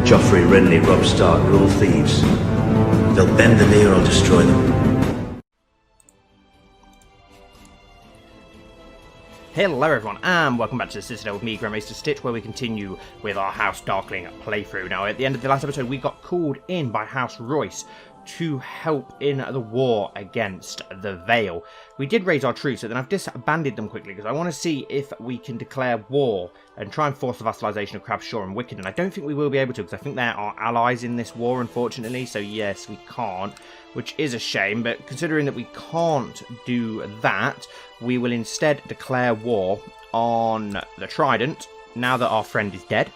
Joffrey, Renly, Robb Stark, they're all thieves. They'll bend the knee or I'll destroy them. Hello everyone, and welcome back to the Citadel with me, Grand Maester Stitch, where we continue with our House Darkling playthrough. Now, at the end of the last episode, we got called in by House Royce to help in the war against the Vale. We did raise our troops, but then I've disbanded them quickly because I want to see if we can declare war and try and force the vassalization of Crabshaw and Wicked. And I don't think we will be able to because I think they're our allies in this war, unfortunately. So yes, we can't, which is a shame. But considering that we can't do that, we will instead declare war on the Trident. Now that our friend is dead,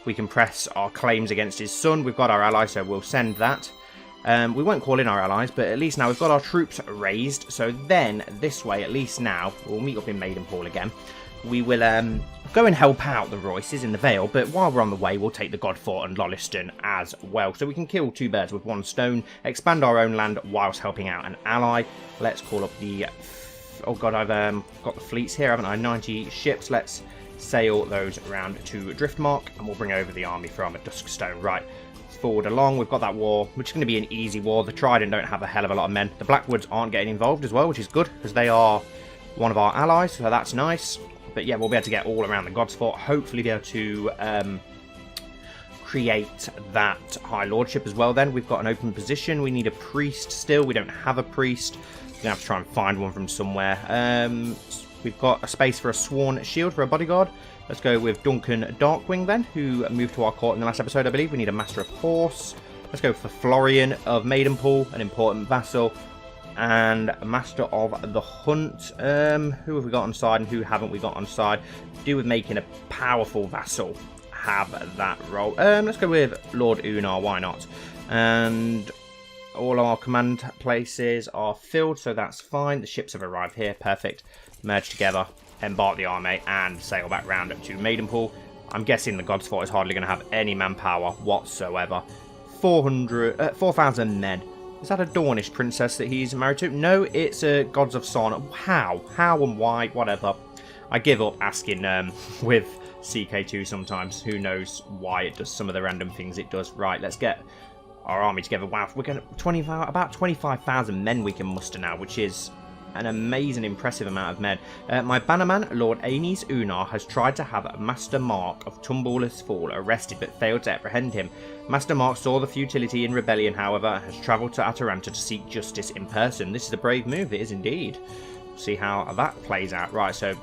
we can press our claims against his son. We've got our ally, so we'll send that. We won't call in our allies, but at least now we've got our troops raised. So then, this way, at least now, we'll meet up in Maidenpool again. We will go and help out the Royces in the Vale, but while we're on the way, we'll take the Godfort and Lolliston as well. So we can kill two birds with one stone, expand our own land whilst helping out an ally. Let's call up the... Oh god, I've got the fleets here, haven't I? 90 ships. Let's sail those around to Driftmark, and we'll bring over the army from Duskstone. Right. Forward along, we've got that war, which is going to be an easy war. The Trident don't have a hell of a lot of men. The Blackwoods aren't getting involved as well, which is good, because they are one of our allies, so that's nice. But yeah, we'll be able to get all around the God's Fort, hopefully be able to create that High Lordship as well then. We've got an open position, we need a priest still, we don't have a priest. We're going to have to try and find one from somewhere. We've got a space for a Sworn Shield for a bodyguard. Let's go with Duncan Darkwing then, who moved to our court in the last episode, I believe. We need a Master of Horse. Let's go for Florian of Maidenpool, an important vassal. And a Master of the Hunt. Who have we got on side and who haven't we got on side? Do with making a powerful vassal have that role. Let's go with Lord Unar, why not? And all our command places are filled, so that's fine. The ships have arrived here, perfect. Merge together, embark the army, and sail back round to Maidenpool. I'm guessing the God's Fort is hardly going to have any manpower whatsoever. 4,000 men. Is that a Dornish princess that he's married to? No, it's a Gods of Son. How? How and why? Whatever. I give up asking with CK2 sometimes. Who knows why it does some of the random things it does. Right, let's get our army together. Wow, we're going to about 25,000 men we can muster now, which is an amazing, impressive amount of men. My bannerman, Lord Aenys Unar, has tried to have Master Mark of Tumbalus Fall arrested, but failed to apprehend him. Master Mark saw the futility in rebellion, however, and has travelled to Ataranta to seek justice in person. This is a brave move, it is indeed. See how that plays out. Right, so,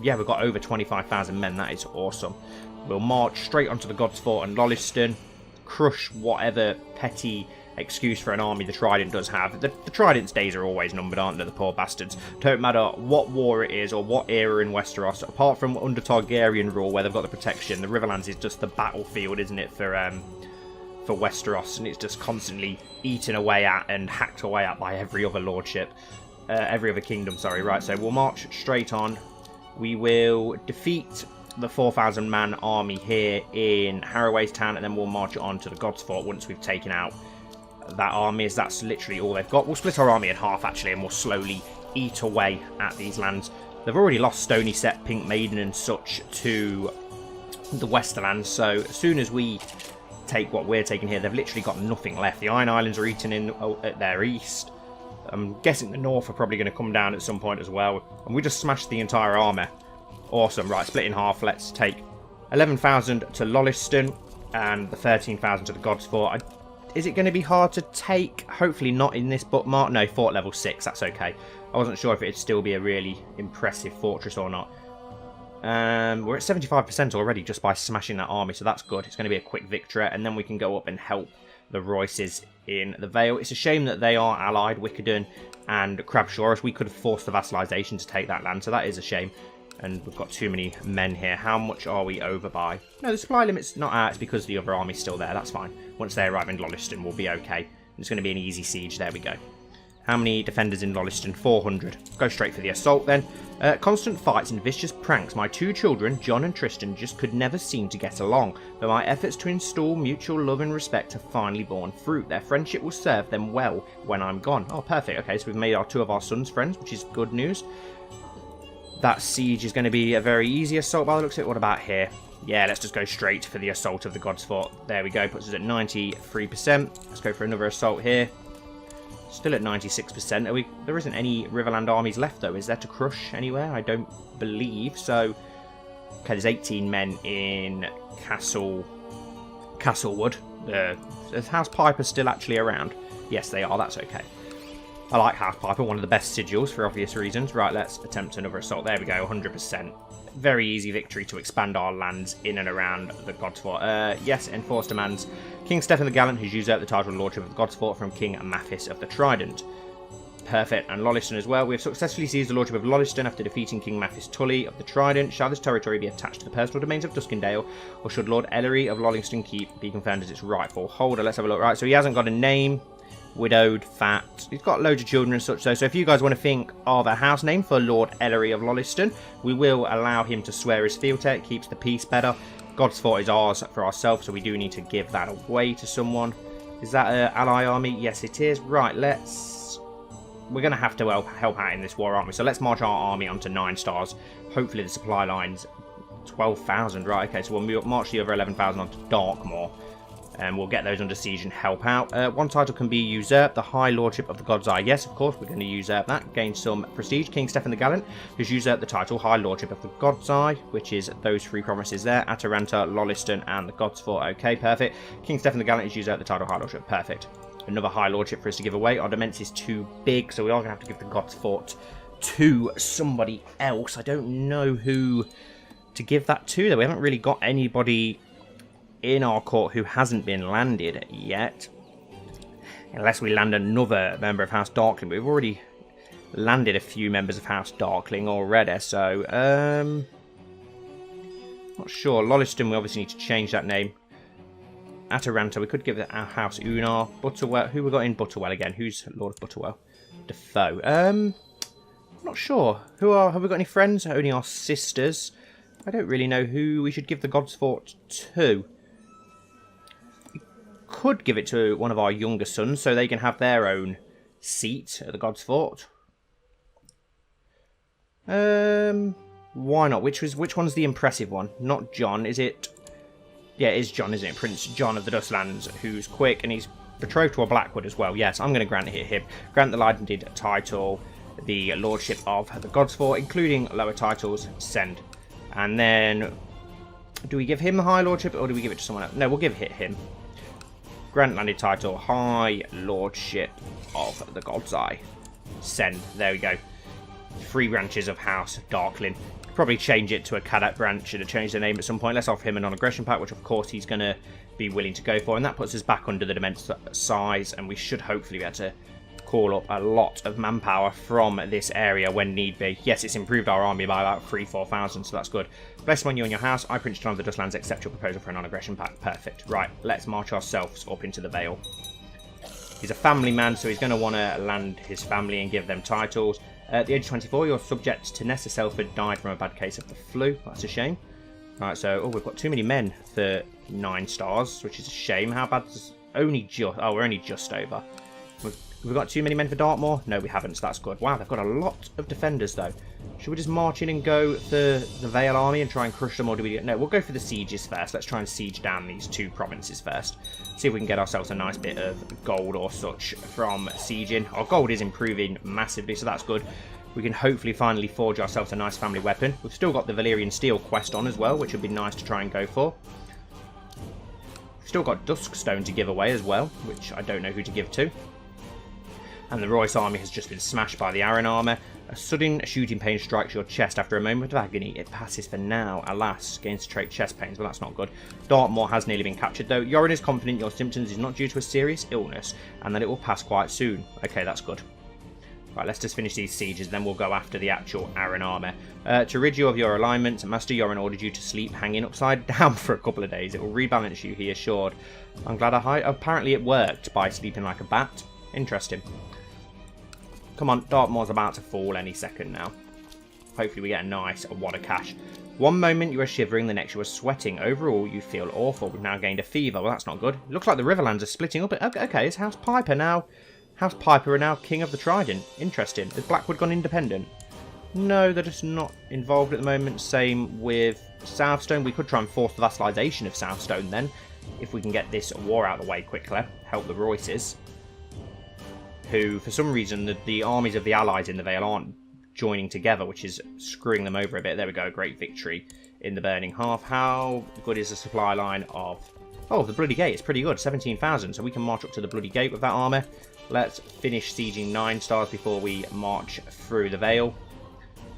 yeah, we've got over 25,000 men. That is awesome. We'll march straight onto the God's Fort and Lolliston, crush whatever petty excuse for an army the Trident does have. The Trident's days are always numbered, aren't they, the poor bastards? Don't matter what war it is or what era in Westeros, apart from under Targaryen rule where they've got the protection, the Riverlands is just the battlefield, isn't it, for Westeros, and it's just constantly eaten away at and hacked away at by every other lordship, every other kingdom, sorry. Right, so we'll march straight on. We will defeat the 4,000 man army here in Harroway's Town, and then we'll march on to the God's Fort once we've taken out that army, as that's literally all they've got. We'll split our army in half actually, and we'll slowly eat away at these lands. They've already lost Stony Set, Pink Maiden and such to the Westerlands, so as soon as we take what we're taking here, they've literally got nothing left. The Iron Islands are eaten in at their east. I'm guessing the north are probably going to come down at some point as well, and we just smashed the entire army. Awesome. Right, split in half. Let's take 11,000 to Lolliston and the 13,000 to the God's Fort. Is it going to be hard to take? Hopefully not in this bookmark. No, fort level 6. That's okay. I wasn't sure if it'd still be a really impressive fortress or not. We're at 75% already just by smashing that army, so that's good. It's going to be a quick victory, and then we can go up and help the Royces in the Vale. It's a shame that they are allied, Wickerden and Crabshaw, as we could have forced the vassalization to take that land, so that is a shame. And we've got too many men here. How much are we over by? No, the supply limit's not out. It's because the other army's still there. That's fine. Once they arrive in Lolliston, we'll be okay. It's going to be an easy siege. There we go. How many defenders in Lolliston? 400. Go straight for the assault then. Constant fights and vicious pranks. My two children, John and Tristan, just could never seem to get along. But my efforts to install mutual love and respect have finally borne fruit. Their friendship will serve them well when I'm gone. Oh, perfect. Okay, so we've made two of our sons friends, which is good news. That siege is going to be a very easy assault by the looks of it. What about here? Yeah, let's just go straight for the assault of the God's Fort. There we go, puts us at 93%. Let's go for another assault here. Still at 96%. There isn't any Riverland armies left, though. Is there to crush anywhere? I don't believe so. Okay, there's 18 men in Castlewood. Is House Piper still actually around? Yes, they are. That's okay. I like House Piper, one of the best sigils for obvious reasons. Right, let's attempt another assault. There we go, 100%. Very easy victory to expand our lands in and around the God's Fort. Yes, enforced demands. King Stefan the Gallant has usurped the title of Lordship of the God's Fort from King Maethys of the Trident. Perfect, and Lolliston as well. We have successfully seized the Lordship of Lolliston after defeating King Maethys Tully of the Trident. Shall this territory be attached to the personal domains of Duskendale, or should Lord Ellery of Lolliston Keep be confirmed as its rightful holder? Let's have a look. Right, so he hasn't got a name. Widowed, fat. He's got loads of children and such, though. So if you guys want to think of a house name for Lord Ellery of Lolliston, we will allow him to swear his fealty. It keeps the peace better. God's Fort is ours for ourselves, so we do need to give that away to someone. Is that an ally army? Yes, it is. Right, we're going to have to help out in this war, aren't we? So let's march our army onto 9 stars. Hopefully the supply line's 12,000. Right, okay, so we'll march the other 11,000 onto Darkmoor. And we'll get those under siege and help out. One title can be usurped, the High Lordship of the God's Eye. Yes, of course, we're going to usurp that. Gain some prestige. King Stefan the Gallant has usurped the title High Lordship of the God's Eye, which is those 3 provinces there. Ataranta, Lolliston, and the God's Fort. Okay, perfect. King Stefan the Gallant has usurped the title High Lordship. Perfect. Another High Lordship for us to give away. Our Demence is too big, so we are going to have to give the God's Fort to somebody else. I don't know who to give that to, though. We haven't really got anybody in our court who hasn't been landed yet, unless we land another member of House Darkling. But we've already landed a few members of House Darkling already, so not sure. Lolliston, we obviously need to change that name. Ataranta, we could give it our House Unar. Butterwell, who we got in Butterwell again? Who's Lord of Butterwell? Defoe. Not sure. Have we got any friends? Only our sisters. I don't really know who we should give the God's Fort to. Could give it to one of our younger sons so they can have their own seat at the God's Fort. Why not? Which one's the impressive one? Not John, is it? Yeah, it is John, isn't it? Prince John of the Dustlands, who's quick and he's betrothed to a Blackwood as well. Yes, I'm going to grant it him. Grant the Lighted title, the Lordship of the God's Fort, including lower titles. Send. And then, do we give him the High Lordship or do we give it to someone else? No, we'll give it him. Grant landed title, High Lordship of the God's Eye. Send. There we go. 3 branches of House Darklyn. Probably change it to a Cadet branch and change the name at some point. Let's offer him a non-aggression pact, which of course he's going to be willing to go for. And that puts us back under the Demence size. And we should hopefully be able to call up a lot of manpower from this area when need be. Yes, it's improved our army by about 3,000-4,000, so that's good. Bless on you and your house. I, Prince John of the Dustlands, accept your proposal for a non-aggression pact. Perfect. Right, let's march ourselves up into the Vale. He's a family man, so he's going to want to land his family and give them titles. At the age of 24, your subject to Nessa Selford died from a bad case of the flu. That's a shame. Right, so we've got too many men for 9 stars, which is a shame. How bad is only just? Oh, we're only just over. We've got too many men for Dartmoor? No, we haven't, so that's good. Wow, they've got a lot of defenders, though. Should we just march in and go for the Vale army and try and crush them, or do we... No, we'll go for the sieges first. Let's try and siege down these 2 provinces first. See if we can get ourselves a nice bit of gold or such from sieging. Our gold is improving massively, so that's good. We can hopefully finally forge ourselves a nice family weapon. We've still got the Valyrian Steel quest on as well, which would be nice to try and go for. We've still got Duskstone to give away as well, which I don't know who to give to. And the Royce army has just been smashed by the Arryn armour. A sudden shooting pain strikes your chest after a moment of agony. It passes for now. Alas, gains trait chest pains. Well, that's not good. Dartmoor has nearly been captured, though. Yoren is confident your symptoms is not due to a serious illness, and that it will pass quite soon. Okay, that's good. Right, let's just finish these sieges, then we'll go after the actual Arryn armour. To rid you of your alignment, Master Yoren ordered you to sleep hanging upside down for a couple of days. It will rebalance you, he assured. I'm glad apparently it worked by sleeping like a bat. Interesting. Come on, Dartmoor's about to fall any second now. Hopefully we get a nice wad of cash. One moment you are shivering, the next you are sweating. Overall, you feel awful. We've now gained a fever. Well, that's not good. Looks like the Riverlands are splitting up. Okay, it's House Piper now. House Piper are now King of the Trident. Interesting. Has Blackwood gone independent? No, they're just not involved at the moment. Same with Southstone. We could try and force the vassalization of Southstone then, if we can get this war out of the way quickly. Help the Royces, who, for some reason, the armies of the allies in the Vale aren't joining together, which is screwing them over a bit. There we go, great victory in the Burning Hearth. How good is the supply line of... Oh, the Bloody Gate is pretty good, 17,000, so we can march up to the Bloody Gate with that army. Let's finish sieging 9 stars before we march through the Vale.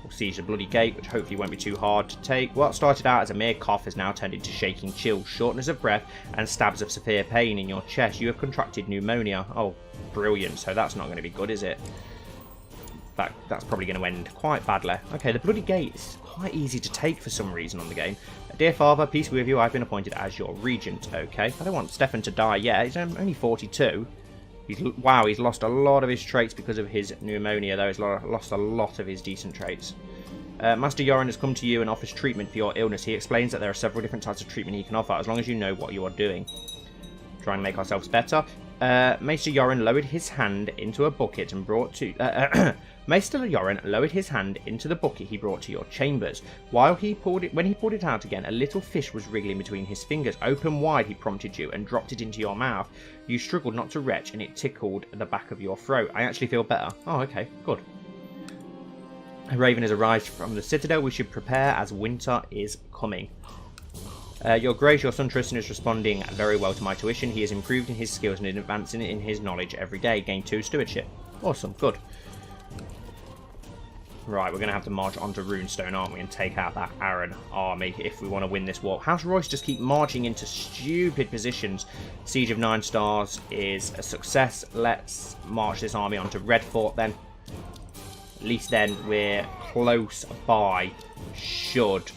We'll siege the Bloody Gate, which hopefully won't be too hard to take. What started out as a mere cough has now turned into shaking chills, shortness of breath, and stabs of severe pain in your chest. You have contracted pneumonia. Oh, brilliant. So that's not going to be good, is it? That's probably going to end quite badly. Okay, the Bloody Gate is quite easy to take for some reason on the game. Dear father, peace be with you. I've been appointed as your regent. Okay, I don't want Stefan to die yet. He's only 42. Wow, he's lost a lot of his traits because of his pneumonia, though. He's lost a lot of his decent traits. Master Yoren has come to you and offers treatment for your illness. He explains that there are several different types of treatment he can offer, as long as you know what you are doing. Try and make ourselves better. Maester Yoren lowered his hand into a bucket and brought to... Maester Yoren lowered his hand into the bucket he brought to your chambers. When he pulled it out again, a little fish was wriggling between his fingers. Open wide, he prompted you, and dropped it into your mouth. You struggled not to retch, and it tickled the back of your throat. I actually feel better. Oh, okay, good. A raven has arrived from the Citadel. We should prepare as winter is coming. Your Grace, your son Tristan is responding very well to my tuition. He has improved in his skills and advancing in his knowledge every day. Gain 2 stewardship. Awesome, good. Right, we're going to have to march onto Runestone, aren't we, and take out that Aaron army if we want to win this war. House Royce just keep marching into stupid positions. Siege of 9 stars is a success. Let's march this army onto Redfort then. At least then we're close by should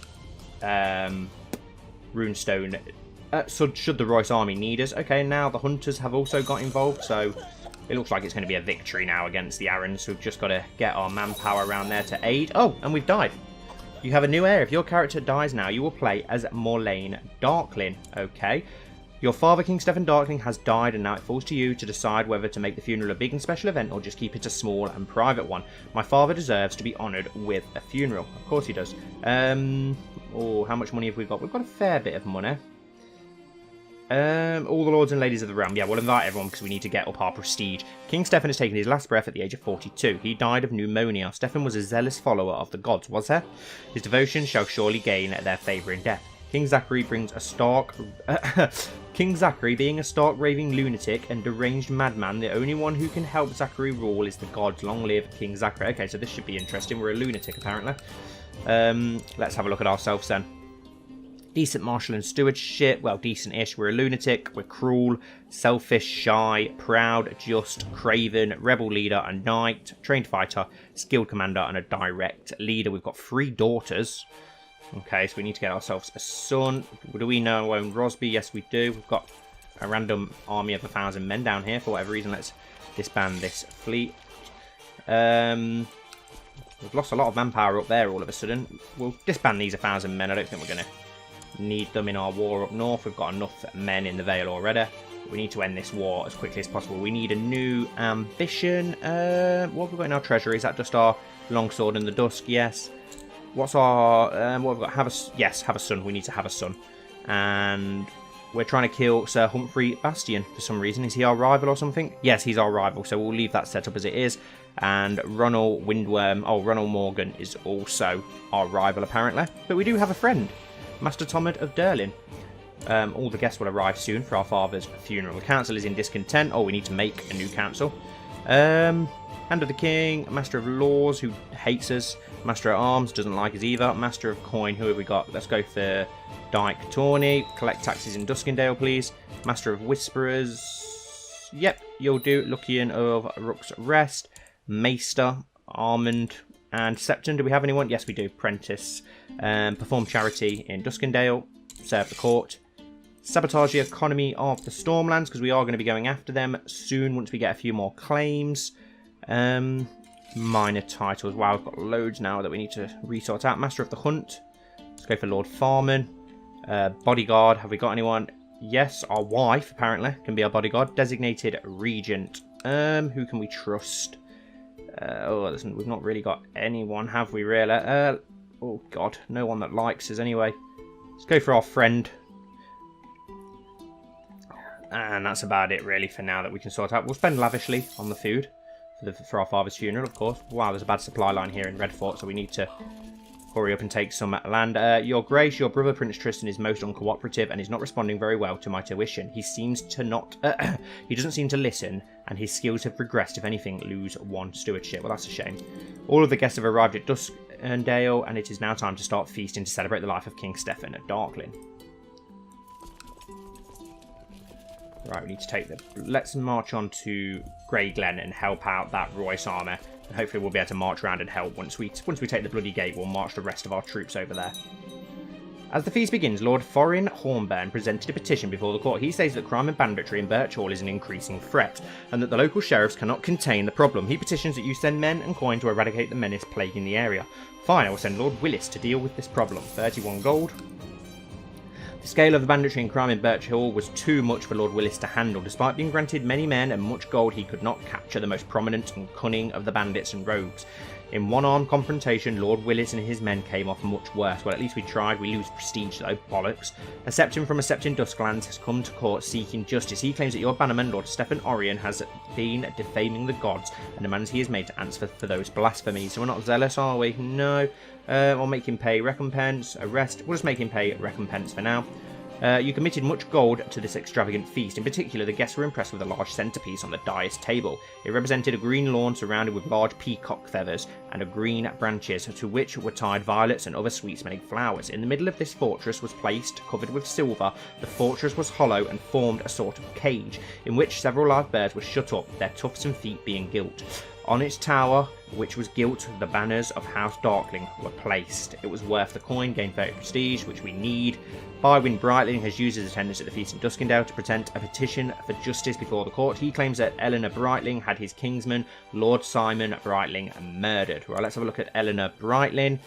Runestone... should the Royce army need us. Okay, now the Hunters have also got involved, so... It looks like it's going to be a victory now against the Aarons, so we've just got to get our manpower around there to aid. Oh, and we've died. You have a new heir. If your character dies now, you will play as Morlane Darklyn. Okay. Your father, King Stefan Darklyn, has died, and now it falls to you to decide whether to make the funeral a big and special event or just keep it a small and private one. My father deserves to be honoured with a funeral. Of course he does. Oh, how much money have we got? We've got a fair bit of money. All the lords and ladies of the realm. Yeah, we'll invite everyone because we need to get up our prestige. King Stefan has taken his last breath at the age of 42. He died of pneumonia. Stefan was a zealous follower of the gods, was he? His devotion shall surely gain their favour in death. King Zachary brings a stark... King Zachary, being a stark raving lunatic and deranged madman, the only one who can help Zachary rule is the gods. Long live King Zachary. Okay, so this should be interesting. We're a lunatic, apparently. Let's have a look at ourselves then. Decent martial and stewardship, well, decent-ish. We're a lunatic, we're cruel, selfish, shy, proud, just, craven, rebel leader, a knight, trained fighter, skilled commander, and a direct leader. We've got 3 daughters. Okay, so we need to get ourselves a son. Do we know own Rosby? Yes, we do. We've got a random army of 1,000 men down here for whatever reason. Let's disband this fleet. We've lost a lot of manpower up there all of a sudden. We'll disband these 1,000 men. I don't think we're going to need them in our war up north. We've got enough men in the Vale already. We need to end this war as quickly as possible. We need a new ambition. What have we got in our treasury? Is that just our longsword and the Dusk? Yes. What's our... what have we got? Yes, have a son. We need to have a son. And we're trying to kill Sir Humphrey Bastion for some reason. Is he our rival or something? Yes, he's our rival. So we'll leave that set up as it is. And Ronald Windworm... Oh, Ronald Morgan is also our rival apparently. But we do have a friend. Master Tomad of Darklyn. All the guests will arrive soon for our father's funeral. The council is in discontent. Oh, we need to make a new council. Hand of the King, Master of Laws, who hates us. Master at Arms, doesn't like us either. Master of Coin, who have we got? Let's go for Dyke Tawny. Collect taxes in Duskendale, please. Master of Whisperers. Yep, you'll do. Luckian of Rook's Rest. Maester, Almond, and Septon. Do we have anyone? Yes, we do. Prentice. Perform charity in Duskendale. Serve the court. Sabotage the economy of the Stormlands, because we are going to be going after them soon once we get a few more claims. Minor titles. Wow, we've got loads now that we need to resort out. Master of the Hunt. Let's go for Lord Farman. Bodyguard. Have we got anyone? Yes, our wife, apparently, can be our bodyguard. Designated Regent. Who can we trust? We've not really got anyone, have we, really? Oh, God. No one that likes us, anyway. Let's go for our friend. And that's about it, really, for now that we can sort out. We'll spend lavishly on the food for our father's funeral, of course. Wow, there's a bad supply line here in Redfort, so we need to hurry up and take some land. Your Grace, your brother Prince Tristan is most uncooperative and is not responding very well to my tuition. He seems to not... he doesn't seem to listen, and his skills have regressed. If anything, lose one stewardship. Well, that's a shame. All of the guests have arrived at Duskendale, and it is now time to start feasting to celebrate the life of King Stefan at Darklyn. Right, we need to take the... Let's march on to Grey Glen and help out that Royce armour. And hopefully we'll be able to march around and help. Once we take the Bloody Gate, we'll march the rest of our troops over there. As the feast begins, Lord Thorin Hornburn presented a petition before the court. He says that crime and banditry in Birch Hall is an increasing threat, and that the local sheriffs cannot contain the problem. He petitions that you send men and coin to eradicate the menace plaguing the area. Fine, I will send Lord Willis to deal with this problem. 31 gold. The scale of the banditry and crime in Birch Hall was too much for Lord Willis to handle. Despite being granted many men and much gold, he could not capture the most prominent and cunning of the bandits and rogues. In one-armed confrontation, Lord Willis and his men came off much worse. Well, at least we tried. We lose prestige, though. Bollocks. A Septon from a Septon Dusklands has come to court seeking justice. He claims that your bannerman, Lord Stefan Orion, has been defaming the gods and demands he is made to answer for those blasphemies. So we're not zealous, are we? No. We'll make him pay recompense. Arrest. We'll just make him pay recompense for now. You committed much gold to this extravagant feast. In particular, the guests were impressed with a large centrepiece on the dais table. It represented a green lawn surrounded with large peacock feathers and green branches, to which were tied violets and other sweet-smelling flowers. In the middle of this fortress was placed, covered with silver. The fortress was hollow and formed a sort of cage, in which several live birds were shut up, their tufts and feet being gilt. On its tower, which was gilt, the banners of House Darkling were placed. It was worth the coin, gained 30 prestige, which we need. Bywin Brightling has used his attendance at the feast in Duskendale to present a petition for justice before the court. He claims that Eleanor Brightling had his kinsman, Lord Simon Brightling, murdered. Right, let's have a look at Eleanor Brightling,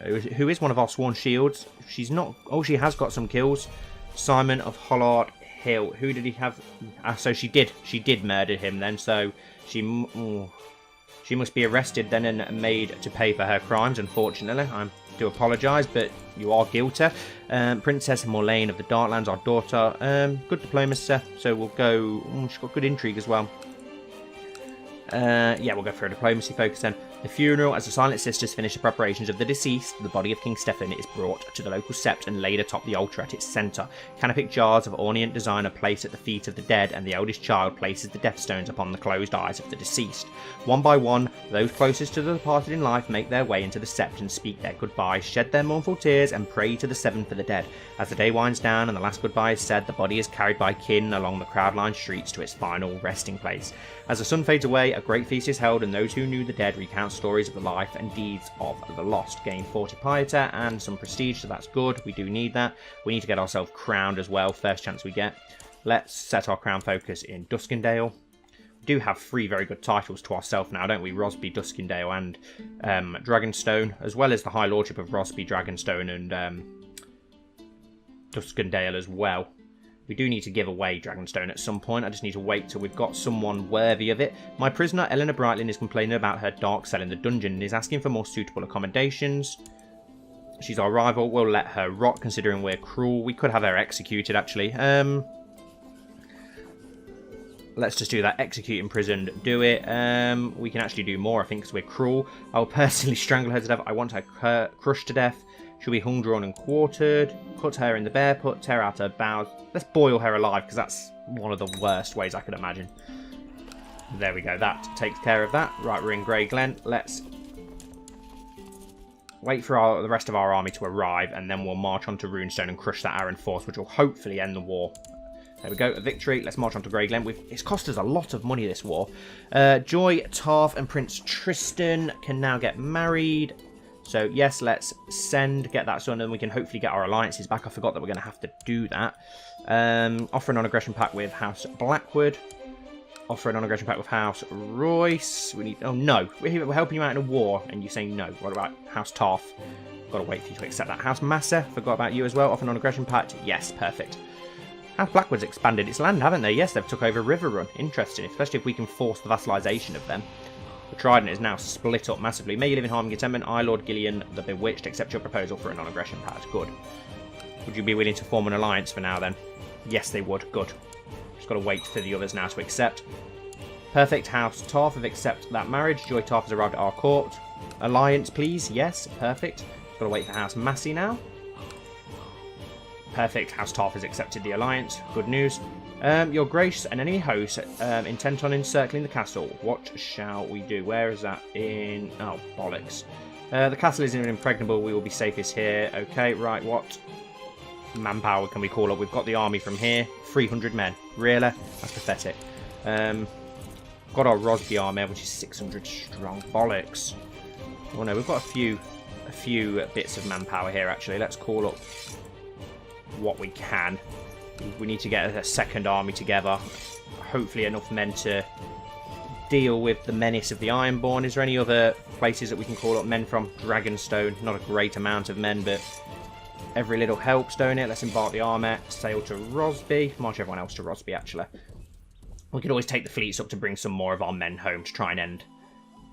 who is one of our sworn shields. She's not... Oh, she has got some kills. Simon of Hollard Hill. Who did he have? So she did murder him then, so... She must be arrested then and made to pay for her crimes, unfortunately. I do apologise, but you are guilty. Princess Morlane of the Darklands, our daughter. Good diplomacy, so we'll go... she's got good intrigue as well. Yeah, we'll go for a diplomacy focus then. The funeral, as the Silent Sisters finish the preparations of the deceased, the body of King Stefan is brought to the local sept and laid atop the altar at its centre. Canopic jars of ornate design are placed at the feet of the dead, and the eldest child places the death stones upon the closed eyes of the deceased. One by one, those closest to the departed in life make their way into the sept and speak their goodbyes, shed their mournful tears, and pray to the seven for the dead. As the day winds down and the last goodbye is said, the body is carried by kin along the crowd-lined streets to its final resting place. As the sun fades away, a great feast is held, and those who knew the dead recount stories of the life and deeds of the lost. Gain 40 piety and some prestige, so that's good. We do need that. We need to get ourselves crowned as well, first chance we get. Let's set our crown focus in Duskendale. We do have 3 very good titles to ourselves now, don't we? Rosby, Duskendale, and Dragonstone, as well as the High Lordship of Rosby, Dragonstone, and Duskendale as well. We do need to give away Dragonstone at some point. I just need to wait till we've got someone worthy of it. My prisoner, Eleanor Brightling, is complaining about her dark cell in the dungeon and is asking for more suitable accommodations. She's our rival. We'll let her rot, considering we're cruel. We could have her executed, actually. Let's just do that. Execute, imprisoned, do it. We can actually do more, I think, because we're cruel. I'll personally strangle her to death. I want her crushed to death. She'll be hung, drawn, and quartered. Cut her in the bear put, tear out her bowels. Let's boil her alive, because that's one of the worst ways I could imagine. There we go. That takes care of that. Right, we're in Grey Glen. Let's wait for the rest of our army to arrive, and then we'll march on to Runestone and crush that Arran force, which will hopefully end the war. There we go, a victory. Let's march on to Grey Glen. It's cost us a lot of money, this war. Joy, Tarth, and Prince Tristan can now get married. So, yes, let's get that done, and we can hopefully get our alliances back. I forgot that we're going to have to do that. Offer a non-aggression pact with House Blackwood. Offer a non-aggression pact with House Royce. We need... Oh, no. We're helping you out in a war, and you say no. What about House Tarth? Got to wait for you to accept that. House Maester. Forgot about you as well. Offer non-aggression pact. Yes, perfect. House Blackwood's expanded its land, haven't they? Yes, they've took over River Run. Interesting, especially if we can force the vassalization of them. The Trident is now split up massively. May you live in harm and contentment. I, Lord Gillian the Bewitched, accept your proposal for a non-aggression pact. Good. Would you be willing to form an alliance for now, then? Yes, they would. Good. Just got to wait for the others now to accept. Perfect. House Tarth have accepted that marriage. Joy Tarth has arrived at our court. Alliance, please. Yes. Perfect. Got to wait for House Massey now. Perfect. House Tarth has accepted the alliance. Good news. Your Grace and any host intent on encircling the castle. What shall we do? Where is that? In... Oh, bollocks. The castle is impregnable. We will be safest here. Okay, right, what manpower can we call up? We've got the army from here. 300 men. Really? That's pathetic. Got our Rosby army, which is 600 strong. Bollocks. Oh no, we've got a few bits of manpower here, actually. Let's call up what we can. We need to get a second army together. Hopefully enough men to deal with the menace of the Ironborn. Is there any other places that we can call up men from? Dragonstone. Not a great amount of men, but every little helps, don't it? Let's embark the army. Sail to Rosby. March everyone else to Rosby, actually. We could always take the fleets up to bring some more of our men home to try and end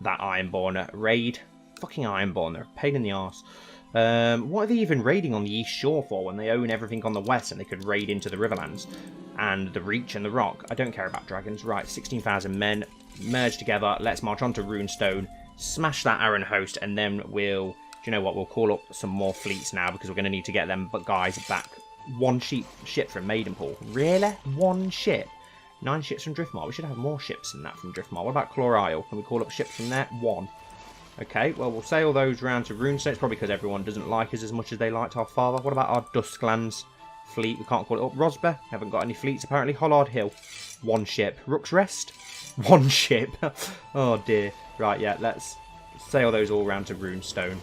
that Ironborn raid. Fucking Ironborn, they're a pain in the arse. What are they even raiding on the East Shore for when they own everything on the West and they could raid into the Riverlands and the Reach and the Rock? I don't care about dragons. Right, 16,000 men merge together. Let's march on to Runestone, smash that Arran host, and then we'll... Do you know what? We'll call up some more fleets now because we're going to need to get them guys back. One ship from Maidenpool. Really? One ship? 9 ships from Driftmark. We should have more ships than that from Driftmark. What about Clore Isle? Can we call up ships from there? 1. Okay, well, we'll sail those round to Runestone. It's probably because everyone doesn't like us as much as they liked our father. What about our Dusklands fleet? We can't call it up. Rosber, haven't got any fleets, apparently. Hollard Hill, 1 ship. Rook's Rest, 1 ship. Oh, dear. Right, yeah, let's sail those all round to Runestone.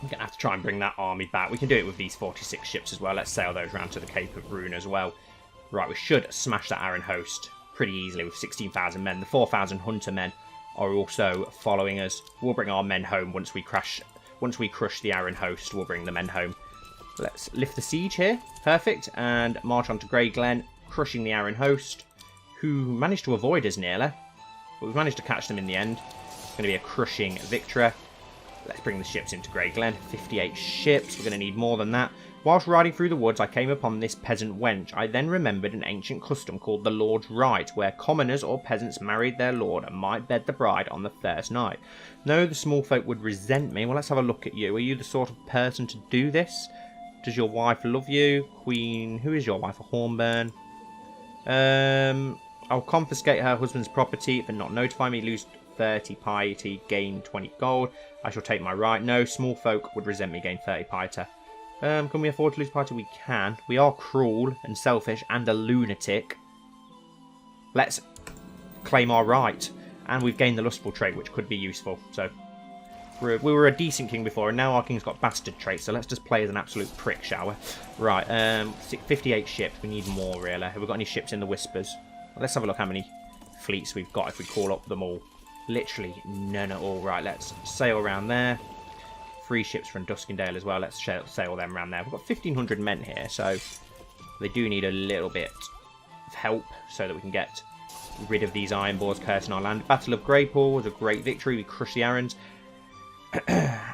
I'm going to have to try and bring that army back. We can do it with these 46 ships as well. Let's sail those round to the Cape of Rune as well. Right, we should smash that Arran host pretty easily with 16,000 men. The 4,000 hunter men are also following us. We'll bring our men home once we crush the Arran host. We'll bring the men home. Let's lift the siege here. Perfect. And march on to Grey Glen, crushing the Arran host, who managed to avoid us nearly. But we've managed to catch them in the end. It's going to be a crushing victory. Let's bring the ships into Grey Glen. 58 ships. We're going to need more than that. Whilst riding through the woods, I came upon this peasant wench. I then remembered an ancient custom called the Lord's Rite, where commoners or peasants married their lord and might bed the bride on the first night. No, the small folk would resent me. Well, let's have a look at you. Are you the sort of person to do this? Does your wife love you? Queen, who is your wife? A Hornburn? I'll confiscate her husband's property for not notifying me. Lose 30 piety, gain 20 gold. I shall take my right. No, small folk would resent me, gain 30 piety. Can we afford to lose piety? We can. We are cruel and selfish and a lunatic. Let's claim our right. And we've gained the lustful trait, which could be useful. So we were a decent king before, and now our king's got bastard traits. So let's just play as an absolute prick, shall we? Right, 58 ships. We need more, really. Have we got any ships in the Whispers? Well, let's have a look how many fleets we've got if we call up them all. Literally none at all. Right, let's sail around there. 3 ships from Duskendale as well. Let's sail them around there. We've got 1,500 men here, so they do need a little bit of help so that we can get rid of these Ironborns cursing our land. Battle of Greypool was a great victory. We crushed the Arrans.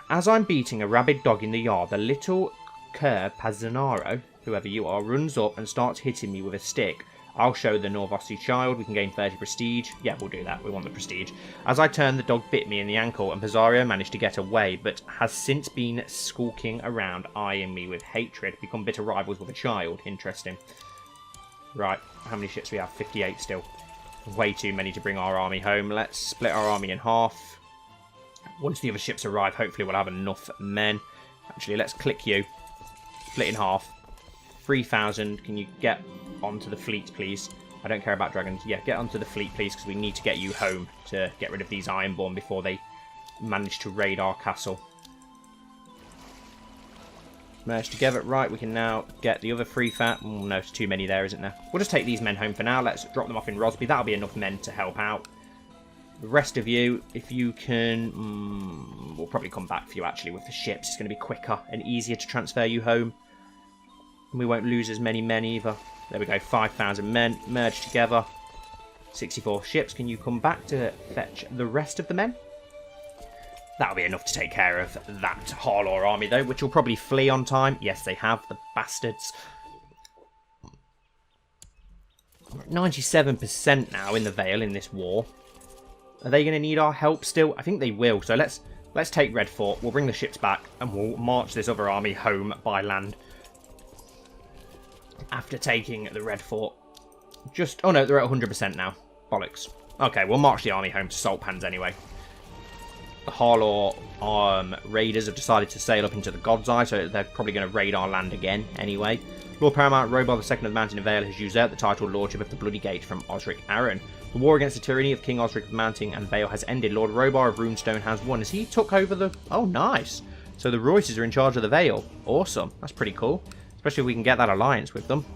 As I'm beating a rabid dog in the yard, the little cur Pazzanaro, whoever you are, runs up and starts hitting me with a stick. I'll show the Norvosti child. We can gain 30 prestige. Yeah, we'll do that. We want the prestige. As I turned, the dog bit me in the ankle, and Pizarro managed to get away, but has since been skulking around, eyeing me with hatred. Become bitter rivals with a child. Interesting. Right, how many ships do we have? 58 still. Way too many to bring our army home. Let's split our army in half. Once the other ships arrive, hopefully we'll have enough men. Actually, let's click you. Split in half. 3,000. Can you get onto the fleet, please? I don't care about dragons. Yeah, get onto the fleet, please, because we need to get you home to get rid of these Ironborn before they manage to raid our castle. Merge together. Right, we can now get the other 3 fat. Oh, no, it's too many there, isn't there? We'll just take these men home for now. Let's drop them off in Rosby. That'll be enough men to help out. The rest of you, if you can... we'll probably come back for you, actually, with the ships. It's going to be quicker and easier to transfer you home. And we won't lose as many men either. There we go, 5,000 men merged together. 64 ships, can you come back to fetch the rest of the men? That'll be enough to take care of that Harlaw army, though, which will probably flee on time. Yes, they have, the bastards. 97% now in the Vale in this war. Are they going to need our help still? I think they will. So let's take Red Fort. We'll bring the ships back and we'll march this other army home by land. After taking the Red Fort. Oh no, they're at 100% now. Bollocks. Okay, we'll march the army home to Salt Pans anyway. The Harlaw raiders have decided to sail up into the God's Eye, so they're probably going to raid our land again anyway. Lord Paramount Robar II of the Mountain of Vale has usurped the title Lordship of the Bloody Gate from Osric Aaron. The war against the tyranny of King Osric of Mountain and Vale has ended. Lord Robar of Runestone has won as he took over the... Oh, nice. So the Royces are in charge of the Vale. Awesome. That's pretty cool. Especially if we can get that alliance with them.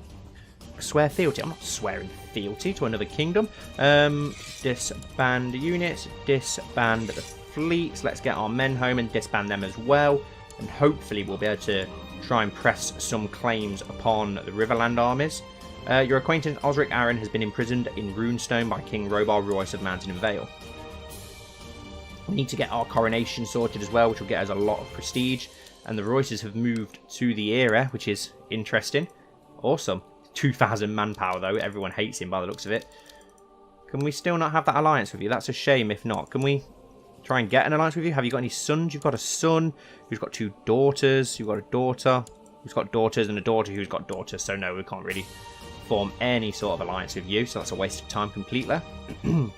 Swear fealty. I'm not swearing fealty to another kingdom. Disband units. Disband the fleets. Let's get our men home and disband them as well. And hopefully we'll be able to try and press some claims upon the Riverland armies. Your acquaintance Osric Aaron has been imprisoned in Runestone by King Robar Royce of Mountain and Vale. We need to get our coronation sorted as well, which will get us a lot of prestige. And the Royces have moved to the era, which is interesting. Awesome. 2,000 manpower though. Everyone hates him by the looks of it. Can we still not have that alliance with you? That's a shame if not. Can we try and get an alliance with you? Have you got any sons? You've got a son who's got 2 daughters. You've got a daughter who's got daughters and a daughter who's got daughters. So no, we can't really form any sort of alliance with you. So that's a waste of time completely. Come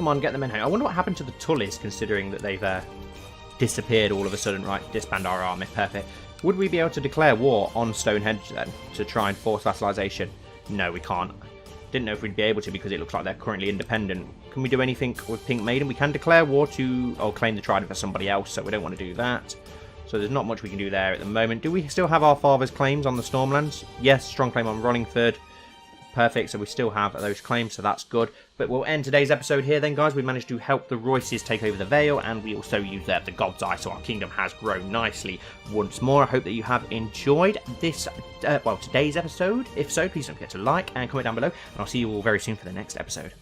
on, get them in here. I wonder what happened to the Tullys, considering that they've disappeared all of a sudden. Right, disband our army. Perfect. Would we be able to declare war on Stonehenge then to try and force vassalization? No, we can't. Didn't know if we'd be able to because it looks like they're currently independent. Can we do anything with Pink Maiden? We can declare war to... or claim the Trident for somebody else, so we don't want to do that. So there's not much we can do there at the moment. Do we still have our father's claims on the Stormlands? Yes, strong claim on Rollingford. Perfect, so we still have those claims, so that's good. But we'll end today's episode here then, guys. We managed to help the Royces take over the Vale, and we also usurped the God's Eye, so our kingdom has grown nicely once more. I hope that you have enjoyed this, today's episode. If so, please don't forget to like and comment down below, and I'll see you all very soon for the next episode.